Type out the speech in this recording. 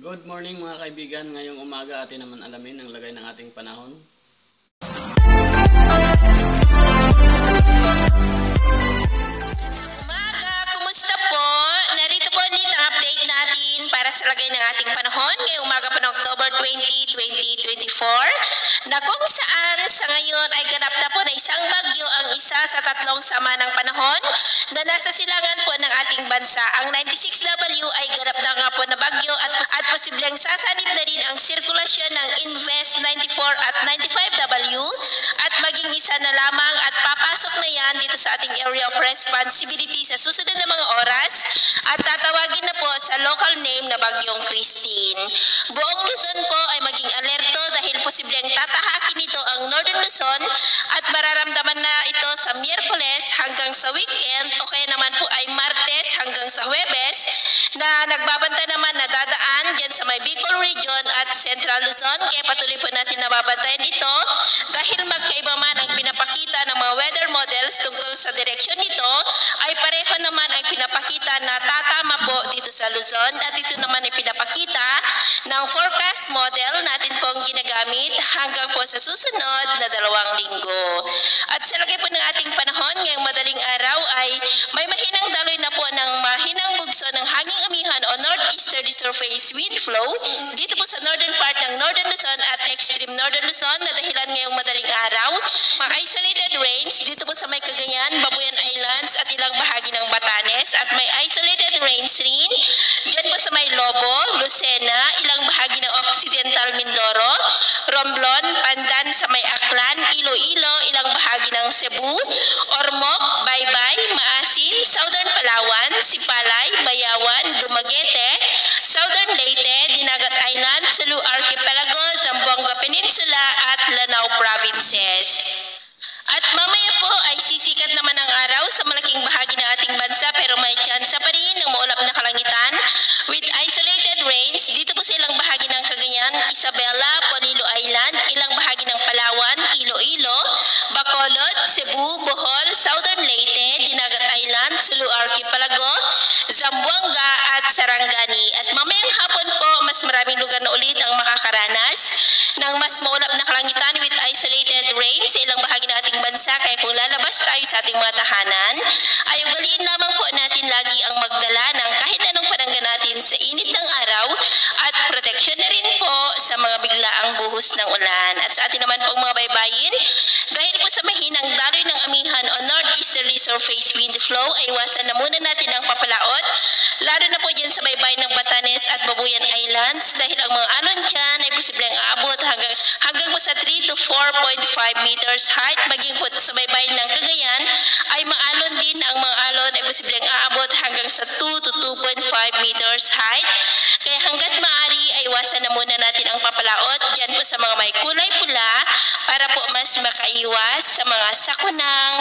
Good morning mga kaibigan. Ngayong umaga atin naman alamin ang lagay ng ating panahon. Umaga, kumusta po? Narito po ulit ang update natin para sa lagay ng ating panahon ngayong umaga po ng October 20, 2024 na kung saan sa ngayon ay ganap na po na isang bagyo ang isa sa tatlong sama ng panahon na nasa silangan po ng ating bansa. Ang 96W ay ganap na nga po na bagyo at posibleng sasanib na rin ang sirkulasyon ng Invest 94 at 95W at maging isa na lamang at papasok na yan dito sa ating area of responsibility sa susunod na mga oras at tatawagin na po sa local name na Bagyong Christine. Buong Luzon po ay maging alerto dahil posibleng tatahakin nito ang Northern Luzon at mararamdaman na ito sa Miyerkules hanggang sa weekend o kaya naman po ay Martes hanggang sa Huwebes na nagbabanta naman na dadaan dyan sa may Bicol Region at Central Luzon. Kaya patuloy po natin nababantayan ito dahil magkaiba man ang pinapakita ng mga weather models tungkol sa direksyon nito ay pareho naman ay pinapakita na tatama po dito sa Luzon at ito naman ay pinapakita ng forecast model natin pong ginagamit hanggang po sa susunod na 2 linggo. At sa lagay po ng ating panahon ngayong madaling araw ay may mahinang daloy na po ng mahinang bugso ng hanging amihan o northeasterly surface wind flow dito po sa northern part ng Northern Luzon at extreme Northern Luzon na dahilan ngayong madaling araw. Mga isolated rains dito po sa may Cagayan, Babuyan Islands at ilang bahagi ng Batanes at may isolated rains rin dyan po sa may Lobo, Lucena, ilang bahagi ng Occidental Mindoro, Romblon, Pandan sa may Aklan, Iloilo, ilang bahagi ng Cebu, Ormoc, Baybay, Maasin, Southern Palawan, Sipalay, Bayawan, Dumaguete, Southern Leyte, Dinagat Island, Sulu Archipelago, Zamboanga Peninsula at Lanao Provinces. At mamaya po ay sisikat naman ang araw sa malaking bahagi ng ating bansa pero may tsansa pa rin ng maulap na kalangitan with isolated rains dito po sa ilang bahagi ng Cagayan, Isabela, Polillo Island, ilang bahagi ng Palawan, Iloilo, Bacolod, Cebu, Bohol, Southern Leyte, Dinagat Island, Sulu Archipelago, Zamboanga at Sarangani. At mamayang hapon po mas maraming lugar na ulit ang makakaranas ng mas maulap na kalangitan with isolated rains sa ilang bahagi ng ating bansa. Kaya kung lalabas tayo sa ating mga tahanan, ay ugaliin lamang po natin lagi ang magdala ng kahit anong panangga natin sa init ng araw at proteksyon na rin po sa mga biglaang buhos ng ulan. At sa atin naman pong mga baybayin, dahil po sa mahinang daloy ng amihan o northeasterly surface wind flow, ay iwasan na muna natin ang papalaot, lalo na po dyan sa baybay ng Batanes at Babuyan Islands dahil ang mga alon dyan ay posibleng aabot hanggang po sa 3 to 4.5 meters height. Maging po sa baybay ng Cagayan ay maalon din, ang mga alon ay posibleng aabot hanggang sa 2 to 2.5 meters height. Kaya hanggat maaari ay iwasan na muna natin ang papalaot dyan po sa mga may kulay pula para po mas makaiwas sa mga sakunang